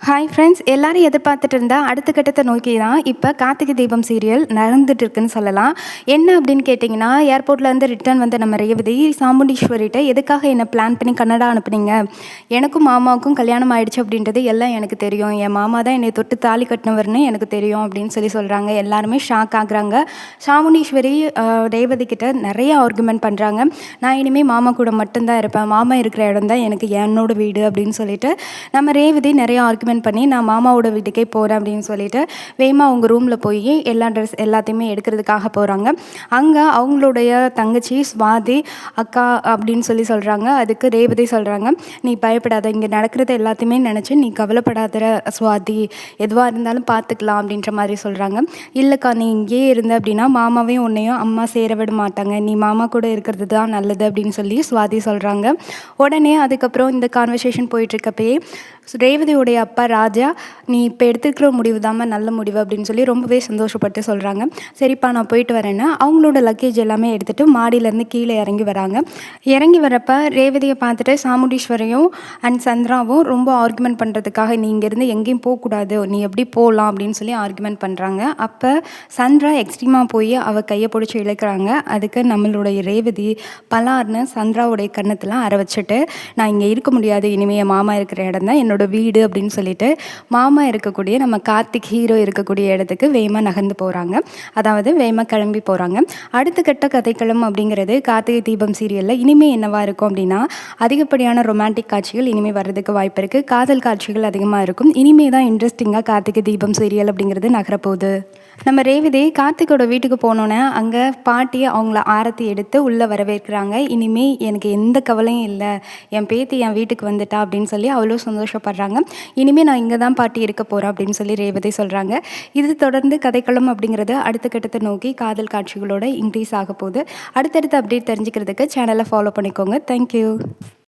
Hi friends, எல்லாரும் எதிர்பார்த்துட்டு இருந்தா அடுத்த கட்டத்தை நோக்கி தான் இப்போ கார்த்திகை தீபம் சீரியல் நடந்துட்டு இருக்குன்னு சொல்லலாம். என்ன அப்படின்னு கேட்டிங்கன்னா, ஏர்போர்ட்லேருந்து ரிட்டர்ன் வந்து நம்ம ரேவதி சாமுண்டீஸ்வரிட்ட எதுக்காக என்னை பிளான் பண்ணி கன்னடா அனுப்புனீங்க, எனக்கும் மாமாவுக்கும் கல்யாணம் ஆயிடுச்சு அப்படின்றது எல்லாம் எனக்கு தெரியும், என் மாமா தான் என்னை தொட்டு தாலி கட்டினவர்னு எனக்கு தெரியும் அப்படின்னு சொல்கிறாங்க. எல்லாருமே ஷாக் ஆகுறாங்க. சாமுண்டீஸ்வரி ரேவதி கிட்ட நிறைய ஆர்குமெண்ட் பண்ணுறாங்க. நான் இனிமேல் மாமா கூட மட்டும்தான் இருப்பேன், மாமா இருக்கிற இடம் தான் எனக்கு என்னோட வீடு அப்படின்னு சொல்லிட்டு நம்ம ரேவதி நிறைய ஆர்குமெண்ட் பண்ணி நான் மாமாவோட வீட்டுக்கே போகிறேன் அப்படின்னு சொல்லிட்டு வேமா அவங்க ரூமில் போய் எல்லா ட்ரெஸ் எல்லாத்தையுமே எடுக்கிறதுக்காக போகிறாங்க. அங்கே அவங்களுடைய தங்கச்சி ஸ்வாதி அக்கா அப்படின்னு சொல்கிறாங்க. அதுக்கு ரேவதி சொல்கிறாங்க, நீ பயப்படாத, இங்கே நடக்கிறது எல்லாத்தையுமே நினச்சி நீ கவலைப்படாத ஸ்வாதி, எதுவாக இருந்தாலும் பார்த்துக்கலாம் அப்படின்ற மாதிரி சொல்கிறாங்க. இல்லைக்கா, நீ இங்கேயே இருந்த அப்படின்னா மாமாவையும் உன்னையும் அம்மா சேர விட மாட்டாங்க, நீ மாமா கூட இருக்கிறது தான் நல்லது அப்படின்னு சொல்லி ஸ்வாதி சொல்கிறாங்க. உடனே அதுக்கப்புறம் இந்த கான்வர்சேஷன் போயிட்டுருக்கப்பயே ரேவதியோடைய அப்பா ராஜா, நீ இப்போ எடுத்துக்கிற முடிவு தாம்மா நல்ல முடிவு அப்படின்னு சொல்லி ரொம்பவே சந்தோஷப்பட்டு சொல்கிறாங்க. சரிப்பா, நான் போயிட்டு வரேன்னு அவங்களோட லக்கேஜ் எல்லாமே எடுத்துகிட்டு மாடியிலேருந்து கீழே இறங்கி வராங்க. இறங்கி வரப்போ ரேவதியை பார்த்துட்டு சாமுண்டீஸ்வரியும் அண்ட் சந்திராவும் ரொம்ப ஆர்குமெண்ட் பண்ணுறதுக்காக, நீ இங்கேருந்து எங்கேயும் போகக்கூடாது, நீ எப்படி போகலாம் அப்படின்னு சொல்லி ஆர்குமெண்ட் பண்ணுறாங்க. அப்போ சந்திரா எக்ஸ்ட்ரீமாக போய் அவள் கையை பிடிச்சி இழுக்கிறாங்க. அதுக்கு நம்மளுடைய ரேவதி பலார்னு சந்திராவுடைய கன்னத்தில் அரை வச்சுட்டு, நான் இங்கே இருக்க முடியாது, இனிமேல் என் மாமா இருக்கிற இடம் தான் என்னோட வீடு அப்படின்னு சொல்லிட்டு மாமா இருக்கக்கூடிய நம்ம கார்த்திக் ஹீரோ இருக்கக்கூடிய இடத்துக்கு வேகமாக நகர்ந்து போகிறாங்க. அதாவது வேகமாக கிளம்பி போகிறாங்க. அடுத்த கட்ட கதைக்களம் அப்படிங்கிறது கார்த்திகை தீபம் சீரியலில் இனிமேல் என்னவா இருக்கும் அப்படின்னா, அதிகப்படியான ரொமான்டிக் காட்சிகள் இனிமேல் வர்றதுக்கு வாய்ப்பு இருக்குது. காதல் காட்சிகள் அதிகமாக இருக்கும். இனிமே தான் இன்ட்ரெஸ்டிங்காக கார்த்திகை தீபம் சீரியல் அப்படிங்கிறது நகரப்போகுது. நம்ம ரேவதி கார்த்திகோட வீட்டுக்கு போனோன்னே அங்கே பாட்டி அவங்கள ஆரத்தி எடுத்து உள்ளே வரவேற்கிறாங்க. இனிமேல் எனக்கு எந்த கவலையும் இல்லை, என் பேத்தி என் வீட்டுக்கு வந்துட்டா அப்படின்னு சொல்லி அவ்வளோ சந்தோஷப்படுறாங்க. இனிமேல் நான் இங்கே தான் பாட்டி இருக்க போகிறேன் அப்படின்னு சொல்லி ரேவதி சொல்கிறாங்க. இது தொடர்ந்து கதைக்களம் அப்படிங்கிறது அடுத்த கட்டத்தை நோக்கி காதல் காட்சிகளோட இன்க்ரீஸ் ஆக போகுது. அடுத்தடுத்து அப்டேட் தெரிஞ்சுக்கிறதுக்கு சேனலை ஃபாலோ பண்ணிக்கோங்க. தேங்க்யூ.